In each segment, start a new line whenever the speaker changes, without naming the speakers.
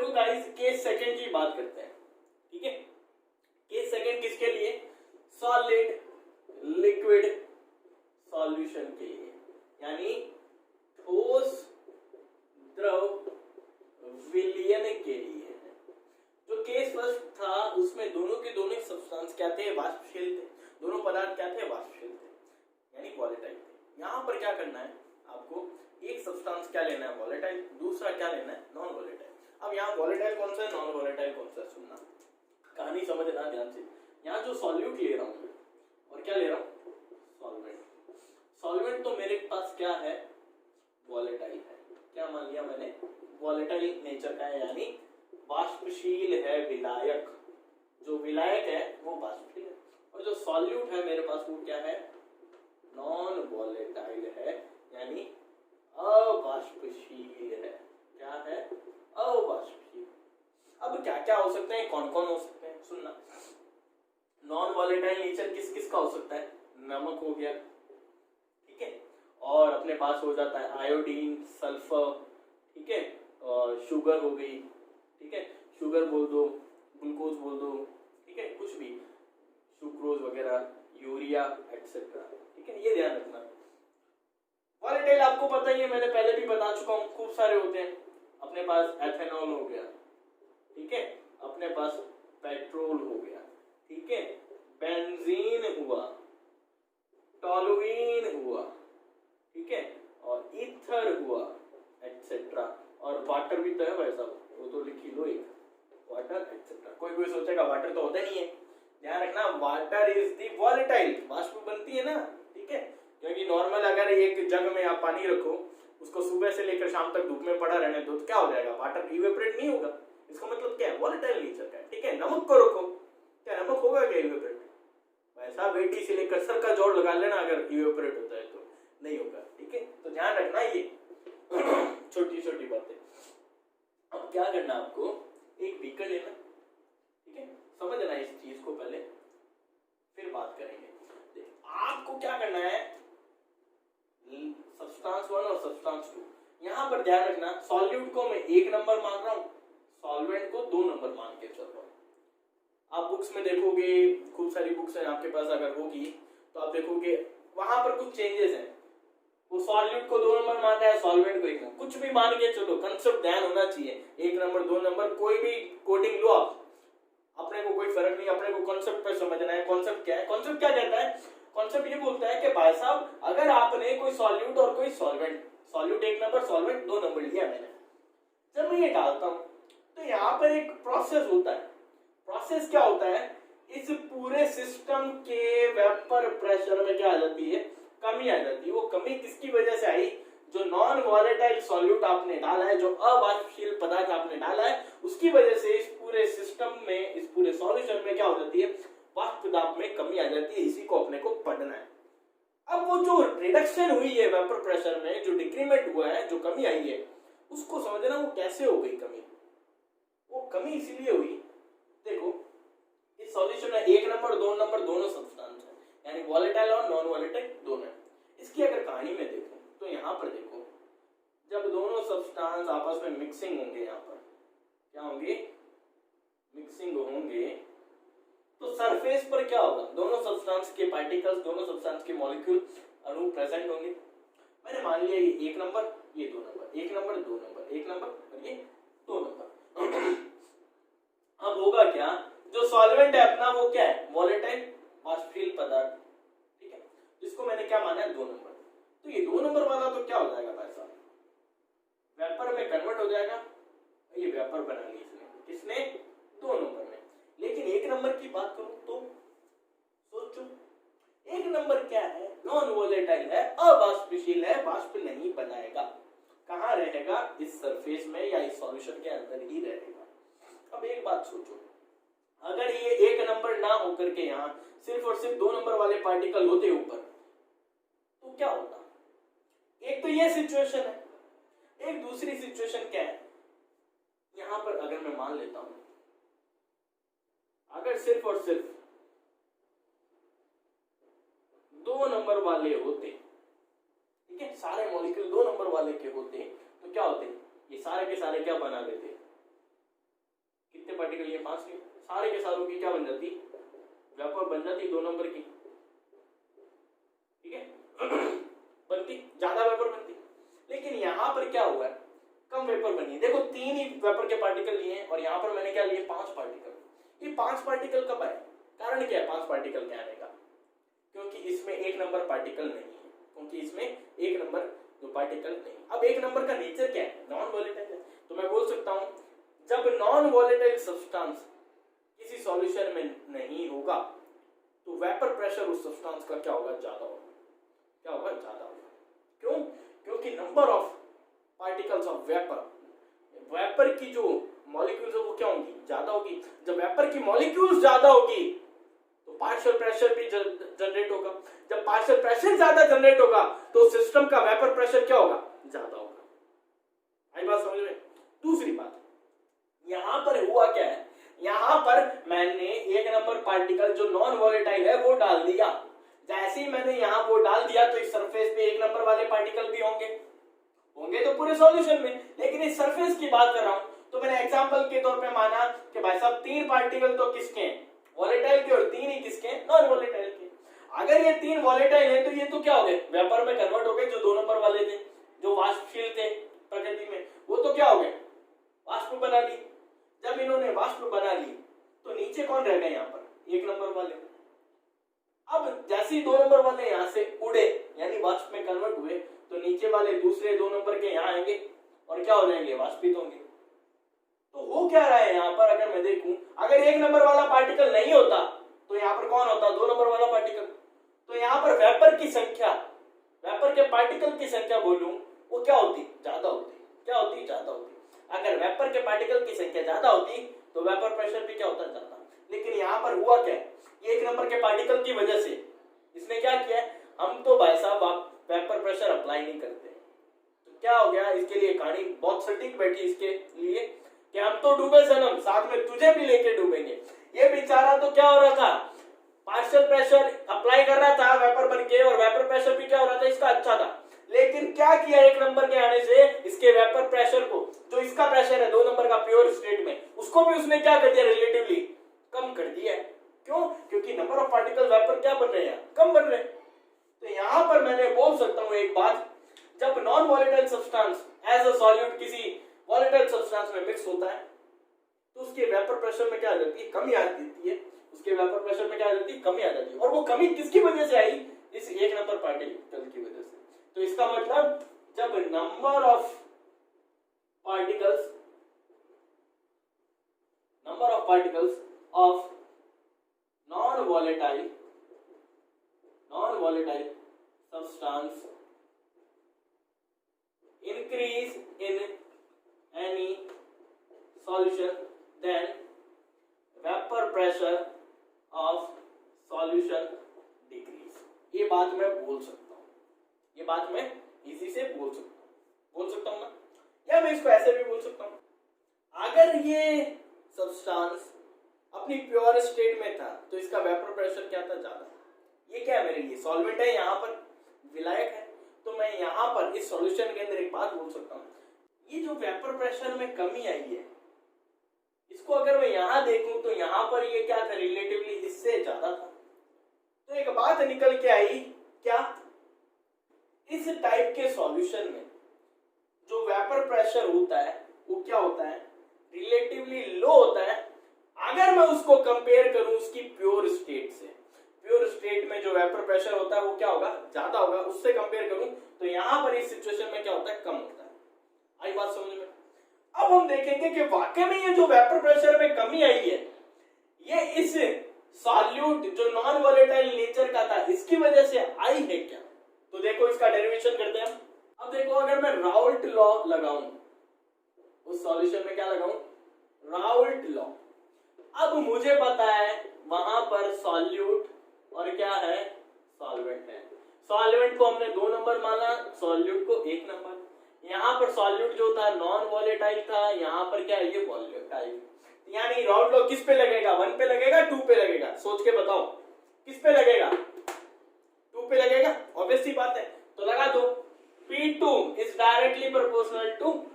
देखो guys, case second की बात करते हैं, ठीक है। केस सेकंड किसके लिए? सॉलिड लिक्विड सॉल्यूशन के लिए, यानी ठोस द्रव विलयन के लिए। जो केस फर्स्ट था उसमें दोनों के दोनों सब्सटेंस क्या थे? वाष्पशील थे। दोनों पदार्थ क्या थे? वाष्पशील थे, यानी वॉलेटाइल थे। यहाँ पर क्या करना है आपको? एक सब्सटेंस क्या लेना है? वॉलेटाइल। दूसरा क्या लेना है? Non volatile. अब यहाँ वॉलेटाइल कौन सा है, नॉन वॉलेटाइल कौन सा है, सुनना, कहानी समझना ध्यान से। यहाँ जो सॉल्यूट ले रहा हूँ और क्या ले रहा हूँ? सॉल्वेंट। सॉल्वेंट तो मेरे पास क्या है? वॉलेटाइल है। क्या मान लिया मैंने? वॉलेटाइल नेचर का है, यानी वाष्पशील है, विलायक। जो विलायक है वो वाष्पशील है, और जो सॉल्यूट है मेरे पास वो क्या है? नॉन वॉलेटाइल है, यानी अवाष्पशील है। क्या है? अवाष्पशील। अब क्या क्या हो सकते हैं, कौन कौन हो सकते हैं, सुनना। नॉन वॉलेटाइल नेचर किस किस का हो सकता है? नमक हो गया, ठीक है, और अपने पास हो जाता है आयोडीन, सल्फर, ठीक है, और शुगर हो गई, ठीक है, शुगर बोल दो, ग्लूकोज बोल दो, ठीक है, कुछ भी, सुक्रोज वगैरह, यूरिया एक्सेट्रा, ठीक है, ये ध्यान रखना। वॉलेटाइल आपको पता ही है, मैंने पहले भी बता चुका हूं, खूब सारे होते हैं। अपने पास एथेनॉल हो गया, ठीक है, अपने पास पेट्रोल हो गया, ठीक है, बेंजीन हुआ, टॉलुईन हुआ, ठीक है, और ईथर हुआ एक्सेट्रा, और वाटर भी तो है भाई साहब, वो तो लिख ही लो एक, वाटर एक्सेट्रा। कोई कोई सोचेगा वाटर तो होता नहीं है, ध्यान रखना, वाटर इज दी वॉलेटाइल, वाष्प बनती है ना, ठीक है, क्योंकि नॉर्मल अगर एक जग में आप पानी रखो, उसको सुबह से लेकर शाम तक धूप में पड़ा रहने दो, तो क्या हो जाएगा? वाटर इवेपोरेट नहीं होगा। इसका मतलब क्या है? वॉलेटाइल नेचर का है, ठीक है। नमक को रखो, क्या नमक होगा क्या इवेपोरेट? वैसा बेटी से लेकर सर का जोड़ लगा लेना, अगर इवेपोरेट होता है तो नहीं होगा, ठीक है। तो ध्यान रखना ये छोटी छोटी बातें। अब क्या करना आपको? एक बीकर लेना, ठीक है, समझना इस चीज को पहले, फिर बात करेंगे। आपको क्या करना है? सब्सटेंस 1 और सब्सटेंस 2, यहां पर ध्यान रखना, सॉल्यूट को मैं 1 नंबर मान रहा हूं, सॉल्वेंट को 2 नंबर मान के चल रहा हूं। आप बुक्स में देखोगे, खूब सारी बुक्स हैं आपके पास, अगर होगी तो आप देखोगे वहां पर कुछ चेंजेस हैं। वो सॉल्यूट को 2 नंबर मानता है, सॉल्वेंट को 1 नंबर, कुछ भी मान के चलो, कंसेप्ट ध्यान होना चाहिए। 1 नंबर 2 नंबर कोई भी कोडिंग लो आप, अपने को कोई फर्क नहीं, अपने को कॉन्सेप्ट पे समझना है। कॉन्सेप्ट क्या है? कॉन्सेप्ट क्या कहता है? कॉन्सेप्ट ये बोलता है कि भाई साहब, अगर आपने कोई सॉल्यूट और कोई solvent, solute 1 number, solvent 2 number लिया मैंने, जब मैं ये डालता हूं तो यहाँ पर एक प्रोसेस होता है। प्रोसेस क्या होता है? इस पूरे सिस्टम के वेपर प्रेशर में क्या आ जाती है? कमी आ जाती है। वो कमी किसकी वजह से आई? जो नॉन वॉलेटाइल सॉल्यूट आपने डाला है, जो अवाष्पशील पदार्थ आपने डाला है, उसकी वजह से इस पूरे सिस्टम में, इस पूरे सॉल्यूशन में क्या हो जाती है? वाष्प दाब में कमी आ जाती है। इसी को अपने को पढ़ना है। अब वो जो रिडक्शन हुई है वेपर प्रेशर में, जो डिक्रीमेंट हुआ है, जो कमी आई है, उसको समझना वो कैसे हो गई कमी। वो कमी इसीलिए हुई, देखो इस सॉल्यूशन में 1 नंबर 2 नंबर दोनों सब्सटेंस है, यानी वॉलेटाइल और नॉन वॉलेटाइल दोनों है। इसकी अगर कहानी में देखो तो यहाँ पर देखो, जब दोनों सब्सटेंस आपस में मिक्सिंग होंगे, यहाँ पर क्या होंगे? मिक्सिंग होंगे, तो सरफेस पर क्या होगा? दोनों सब्सटेंस के पार्टिकल्स, दोनों सब्सटेंस के मॉलिक्यूल, अणु प्रेजेंट होंगे। मैंने मान लिया ये 1 नंबर, ये 2 नंबर, 1 नंबर 2 नंबर, 1 नंबर और ये 2 नंबर। अब होगा क्या? जो सॉल्वेंट है अपना वो क्या है? वॉलेटाइल वाष्पशील पदार्थ, ठीक है, जिसको मैंने क्या माना है? 2 नंबर। तो ये 2 नंबर वाला तो क्या हो जाएगा भाई साहब? वेपर में कन्वर्ट हो जाएगा। ये वेपर बना ली इसने, किसने? 2 नंबर में। लेकिन 1 नंबर की बात करूं तो सोचो, 1 नंबर क्या है? नॉन वॉलेटाइल है, अवाष्पशील है, वाष्प नहीं बनाएगा। कहां रहेगा? इस सरफेस में या इस सॉल्यूशन के अंदर ही रहेगा। अब एक बात सोचो, अगर ये 1 नंबर ना होकर के यहां सिर्फ और सिर्फ 2 नंबर वाले पार्टिकल होते ऊपर, तो क्या होता? एक तो ये सिचुएशन है, एक दूसरी सिचुएशन क्या है? यहां पर अगर मैं मान लेता हूं, अगर सिर्फ और सिर्फ 2 नंबर वाले होते, ठीक है, सारे मॉलिक्यूल 2 नंबर वाले के होते, तो क्या होते? ये सारे के सारे क्या बना लेते? पार्टिकल लिए 5 लिए, सारे के सारों की क्या बन जाती, वेपर बन जाती 2 नंबर की, ठीक है बनती, ज्यादा वेपर बनती। लेकिन यहाँ पर क्या हुआ है, कम वेपर बनी। देखो 3 ही वेपर के पार्टिकल लिए हैं और यहाँ पर मैंने क्या लिए 5 पार्टिकल। ये 5 पार्टिकल कब आए, कारण क्या है 5 पार्टिकल के आने का, क्योंकि इसमें 1 नंबर पार्टिकल नहीं है, क्योंकि इसमें 1 नंबर जो पार्टिकल नहीं। अब 1 नंबर का नेचर क्या है, नॉन वॉलेटाइल है। तो मैं बोल सकता हूं जब नॉन वॉलेटाइल सब्सटेंस किसी सॉल्यूशन में नहीं होगा तो वेपर प्रेशर उस सब्सटेंस का क्या होगा, ज्यादा होगा। क्या होगा, ज्यादा होगा। क्यों, क्योंकि number of particles of vapour, vapour की जो मॉलिक्यूल्स है वो क्या होंगी, ज्यादा होगी। जब वेपर की मॉलिक्यूल्स ज्यादा होगी तो पार्शियल प्रेशर भी जनरेट होगा। जब पार्शियल प्रेशर ज्यादा जनरेट होगा तो सिस्टम का वेपर प्रेशर क्या होगा, ज्यादा होगा। आई बात समझ में। दूसरी बात, यहां पर हुआ क्या है, यहां पर मैंने 1 नंबर पार्टिकल जो नॉन वॉलेटाइल है वो डाल दिया। जैसे ही मैंने यहां वो डाल दिया तो इस सरफेस पे 1 नंबर वाले पार्टिकल भी होंगे तो पूरे सॉल्यूशन में। लेकिन इस सरफेस की बात कर रहा हूं तो मैंने एग्जांपल के तौर पे माना कि भाई साहब 3 पार्टिकल तो किसके हैं, वॉलेटाइल के, और 3 ही किसके हैं, नॉन वॉलेटाइल के। अगर ये 3 वॉलेटाइल है तो ये तो क्या हो गए, वेपर में कन्वर्ट हो गए। जो 2 नंबर वाले थे, जो वाष्पशील थे प्रकृति में, वो तो क्या हो गए, वाष्प बना ली। जब इन्होंने वाष्प बना ली तो नीचे कौन रह गए, यहाँ पर 1 नंबर वाले। अब जैसे ही 2 नंबर वाले यहाँ से उड़े यानी वाष्प में कन्वर्ट हुए तो नीचे वाले दूसरे 2 नंबर के यहाँ आएंगे और क्या हो जाएंगे, वाष्पित होंगे। तो हो क्या रहा है यहाँ पर, अगर मैं देखूं, अगर 1 नंबर वाला पार्टिकल नहीं होता तो यहाँ पर कौन होता, 2 नंबर वाला पार्टिकल। तो यहाँ पर वेपर की संख्या, वेपर के पार्टिकल की संख्या बोलूं वो क्या होती, ज्यादा होती। क्या होती, ज्यादा होती। अगर वेपर के पार्टिकल की संख्या ज्यादा होती तो वेपर प्रेशर भी क्या होता, ज्यादा। लेकिन यहाँ पर हुआ क्या, ये 1 नंबर के पार्टिकल की वजह से इसने क्या किया, हम तो भाई साहब आप वेपर प्रेशर अप्लाई नहीं करते। तो क्या हो गया, इसके लिए कहानी बहुत सटीक बैठी इसके लिए कि हम तो डूबे सनम, साथ में तुझे भी लेके डूबेंगे। ये बेचारा तो क्या हो रहा था, पार्शियल प्रेशर अप्लाई कर रहा था वेपर बन के, और वेपर प्रेशर भी क्या हो रहा था इसका, अच्छा था। लेकिन क्या किया 1 नंबर के आने से, इसके वेपर प्रेशर को, जो इसका प्रेशर है 2 नंबर का प्योर स्टेट में, उसको भी उसने क्या कर दिया, रिलेटिवली कम कर दिया। क्यों, क्योंकि नंबर ऑफ पार्टिकल वेपर क्या बन रहे हैं, कम बन रहे हैं। तो यहां पर मैंने बोल सकता हूं एक बात, जब non volatile substance as a solute किसी वॉलेटाइल सब्सटेंस में मिक्स होता है तो उसके वेपर प्रेशर में क्या आ जाती है, कमी आ जाती है। उसके वेपर प्रेशर में क्या आ जाती है, कमी आ जाती है। और वो कमी किसकी वजह से आई, इस 1 नंबर पार्टिकल की वजह से। तो इसका मतलब जब number of particles of non volatile substance increase in any solution then vapor pressure of solution decrease। ये बात मैं बोल सकता हूँ, ये बात मैं इसी से बोल सकता हूँ ना, या मैं इसको ऐसे भी बोल सकता हूँ, अगर ये सब्सटेंस अपनी प्योर स्टेट में था तो इसका वेपर प्रेशर क्या था, ज्यादा। ये क्या है, मेरे लिए सॉल्वेंट है, यहाँ पर विलायक है। तो मैं यहाँ पर इस सॉल्यूशन के अंदर एक बात बोल सकता हूँ, ये जो वेपर प्रेशर में कमी आई है, इसको अगर मैं यहाँ देखूं तो यहाँ पर ये क्या था, रिलेटिवली इससे ज्यादा था। तो एक बात निकल के आई क्या, इस टाइप के सॉल्यूशन में जो वेपर प्रेशर होता है वो क्या होता है, रिलेटिवली लो होता है। अगर मैं उसको कंपेयर करूं उसकी प्योर स्टेट से, प्योर स्टेट में जो वेपर प्रेशर होता है वो क्या होगा, ज्यादा होगा। उससे कंपेयर करूं तो यहां पर इस सिचुएशन में क्या होता है, कम होता है। आई बात समझ में। अब हम देखेंगे कि वाकई में ये जो वेपर प्रेशर में कमी आई है ये इस सॉल्यूट जो नॉन वॉलेटाइल नेचर का था इसकी वजह से आई है क्या। तो देखो इसका डेरिवेशन करते हैं। अब देखो अगर मैं राउल्ट लॉ लगाऊं उस सॉल्यूशन में, क्या लगाऊं, राउल्ट लॉ। अब मुझे पता है वहां पर सॉल्यूट और क्या है, सॉल्वेंट है। सॉल्वेंट को हमने 2 नंबर माना, सॉल्यूट को 1 नंबर। यहाँ पर सॉल्यूट जो था नॉन वॉलेटाइल था, यहाँ पर क्या है, ये वॉलेटाइल। यानी राउल्ट लॉ किस पे लगेगा, 1 पे लगेगा, 2 पे लगेगा, सोच के बताओ किस पे लगेगा, 2 पे लगेगा, ऑब्वियस सी बात है। तो लगा दो, P2 is directly proportional to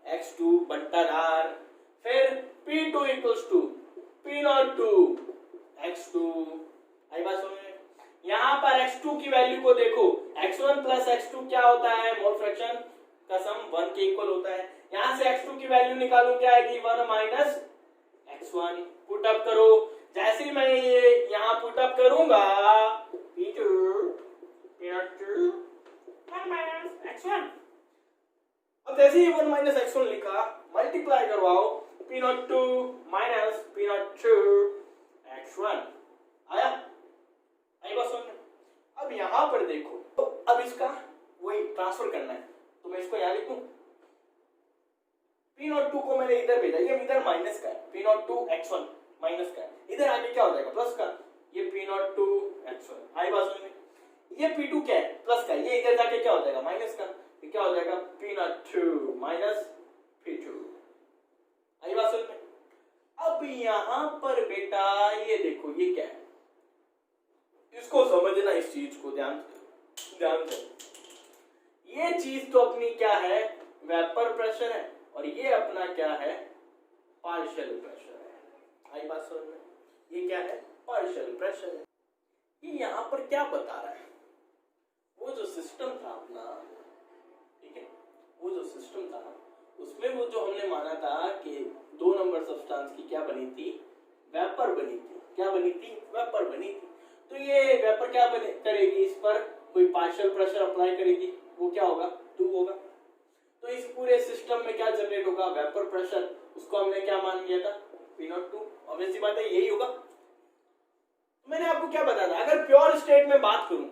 X2 बट्टा R। फिर P2 equals to P02 X2। आई बात समझ में? यहाँ पर X2 की वैल्यू को देखो, X1 प्लस X2 क्या होता है, मोल फ्रैक्शन का सम 1 के इक्वल होता है। यहाँ से X2 की वैल्यू निकालूं, क्या आएगी 1 माइनस X1। पुट अप करो, जैसे ही मैं ये यहाँ पुट अप करूंगा P2 1 माइनस X1, अब जैसे ही 1 माइनस X1 लिखा, मल्टीप्लाई करवाओ P02 माइनस P02 X1 आया। आई बात समझ में? अब यहां पर देखो, तो अब इसका वही ट्रांसफर करना है, तो मैं इसको यहां लिखूं, P02 को मैंने इधर भेजा, ये इधर माइनस का है, P02 X1 माइनस का है, इधर आगे क्या हो जाएगा प्लस का, ये P02 X1। आई बात समझ में? ये P2 क्या है, प्लस का, ये इधर जाके क्या हो जाएगा माइनस का, ये क्या हो जाएगा P02 माइनस P2। आई बात समझ में? अब यहां पर बेटा ये देखो, ये क्या है, इसको समझना, इस चीज को ध्यान से। ये चीज तो अपनी क्या है, वेपर प्रेशर है, और ये अपना क्या है, पार्शियल प्रेशर है। आई बात समझ में? ये क्या है, पार्शियल प्रेशर है। ये यहां पर क्या बता रहा है, वो जो सिस्टम था अपना, ठीक है, वो जो सिस्टम था उसमें वो जो हमने माना था कि 2 नंबर सब्सटेंस की क्या बनी थी, वेपर बनी थी। क्या बनी थी, वेपर बनी थी। तो ये वेपर क्या करेगी, इस पर कोई पार्शियल प्रेशर अप्लाई करेगी, वो क्या होगा 2 होगा। तो इस पूरे सिस्टम में क्या जनरेट होगा, वेपर प्रेशर, उसको हमने क्या मान लिया था P02। ऑब्वियसली बात है यही होगा। मैंने आपको क्या बताया था, अगर प्योर स्टेट में बात करूं,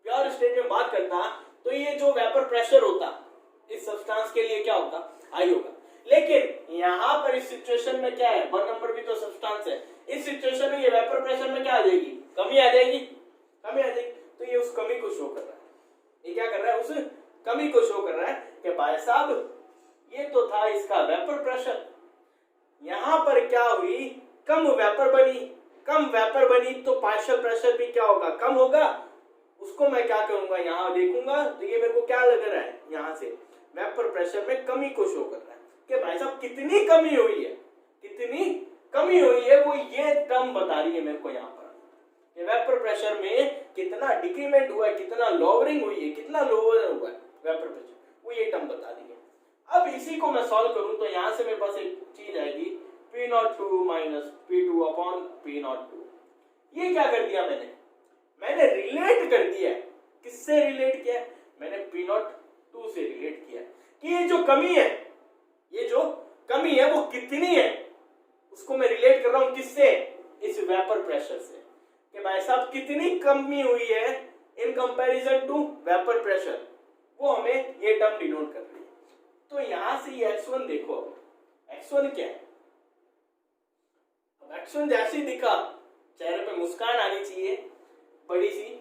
प्योर स्टेट में बात करता, तो ये जो वेपर प्रेशर होता इस सब्सटेंस के लिए क्या होता, हाई होगा। लेकिन यहां पर इस सिचुएशन में क्या है, 1 नंबर भी तो सब्सटेंस है, इस सिचुएशन में ये वेपर प्रेशर में क्या आ जाएगी, कमी आ जाएगी, कमी आ जाएगी। तो ये उस कमी को शो कर रहा है, ये क्या कर रहा है, उस कमी को शो कर रहा है कि भाई साहब ये तो था इसका वेपर प्रेशर, यहां पर क्या हुई, कम वेपर बनी, कम वेपर बनी, तो पार्शियल प्रेशर भी क्या होगा, कम होगा। उसको मैं क्या करूंगा, यहां देखूंगा, तो ये मेरे को क्या लग रहा है, यहां से वेपर प्रेशर में कमी को शो कर रहा है कि भाई साहब कितनी कमी हुई है, कितनी कमी हुई है, वो ये टर्म बता रही है मेरे को यहाँ पर, वेपर प्रेशर में कितना डिक्रीमेंट हुआ है, कितना लोअरिंग हुई है, कितना लोअर हुआ है वेपर प्रेशर, वो ये टर्म बता रही है। अब इसी को मैं सॉल्व करूं, तो यहां से मेरे पास एक चीज आएगी P02 minus P2 upon P02। ये क्या कर दिया मैंने रिलेट कर दिया। किससे रिलेट किया, मैंने P02 से रिलेट किया कि ये जो कमी है, ये जो कमी है वो कितनी है, उसको मैं रिलेट कर रहा हूं किससे, इस वेपर प्रेशर से, कि भाई साहब कितनी कमी हुई है in comparison to vapour pressure, वो हमें ये टर्म डिनोट कर रही है। तो यहां से ये X1 देखो, X1 क्या है, X1 जैसे ही दिखा, चेहरे पे मुस्कान आनी चाहिए बड़ी सी।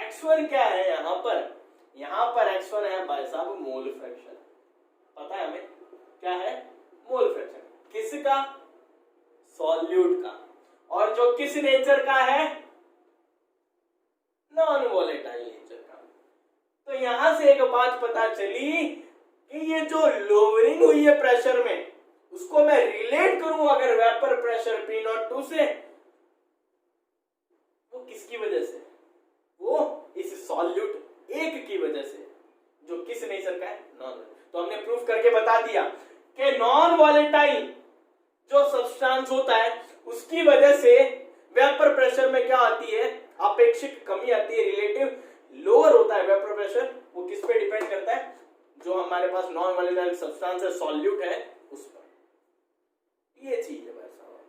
X1 क्या है यहां पर X1 है भाई साहब मोल फ्रैक्शन, पता है हमें क्या है, मोल फ्रैक्शन, किसका, सॉल्यूट का, और जो किस नेचर का है, नॉन वोलेटाइल नेचर का। तो यहां से एक बात पता चली कि ये जो लोअरिंग हुई है प्रेशर में, उसको मैं रिलेट करूं अगर वेपर प्रेशर P02 से, वो किसकी वजह से, वो इस सॉल्यूट एक की वजह से, जो किस नेचर का है, नॉन। तो हमने प्रूफ करके बता दिया कि नॉन वोलेटाइल जो सब्सटेंस होता है उसकी वजह से वेपर प्रेशर में क्या आती है, अपेक्षित कमी आती है, रिलेटिव लोअर होता है वेपर प्रेशर। वो किस पे डिपेंड करता है, जो हमारे पास नॉन वोलेटाइल सब्सटेंस है, सॉल्यूट है, उस पर। ये चीज है भाई साहब,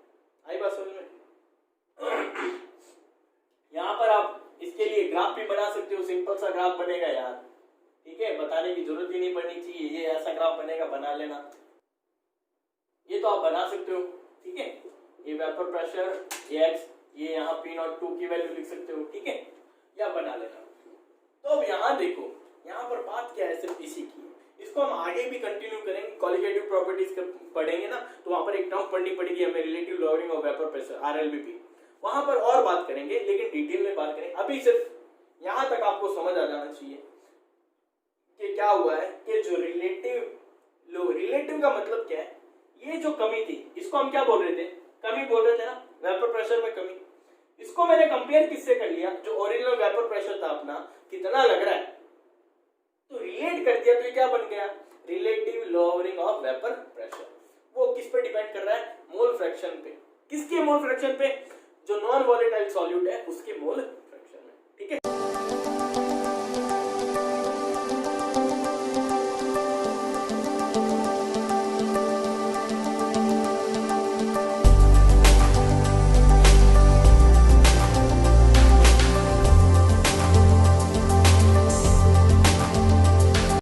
आई बात समझ में? यहां पर आप इसके लिए ग्राफ भी बना सकते हो, सिंपल सा ग्राफ बनेगा यार, ठीक है, बताने की जरूरत ही नहीं पड़नी चाहिए, ये ऐसा ग्राफ बनेगा, बना लेना, ये तो आप बना सकते हो, ठीक है। ये वेपर प्रेशर, ये x, ये यहाँ P02 की वैल्यू लिख सकते हो, ठीक है, या बना लेना। तो अब यहाँ देखो, यहाँ पर बात क्या है, सिर्फ इसी की, इसको हम आगे भी कंटिन्यू करेंगे, कॉलिगेटिव प्रॉपर्टीज पढ़ेंगे ना, तो वहां पर एक टर्म पढ़नी पड़ेगी हमें, relative lowering of vapour pressure, RLVP, वहां पर और बात करेंगे, लेकिन डिटेल में बात करेंगे। अभी सिर्फ यहां तक आपको समझ आ जाना चाहिए कि क्या हुआ है, कि जो रिलेटिव का मतलब क्या में जो कमी थी इसको हम क्या बोल रहे थे, कमी बोल रहे थे ना, वेपर प्रेशर में कमी। इसको मैंने कंपेयर किससे कर लिया, जो ओरिजिनल वेपर प्रेशर था अपना कितना लग रहा है, तो रिलेट कर दिया, तो ये क्या बन गया, relative lowering of vapour pressure. वो किस पे डिपेंड कर रहा है, मोल फ्रैक्शन पे। किसके मोल फ्रैक्शन पे, जो नॉन वॉलेटाइल सॉल्यूट है उसके मोल फ्रैक्शन में, ठीक है।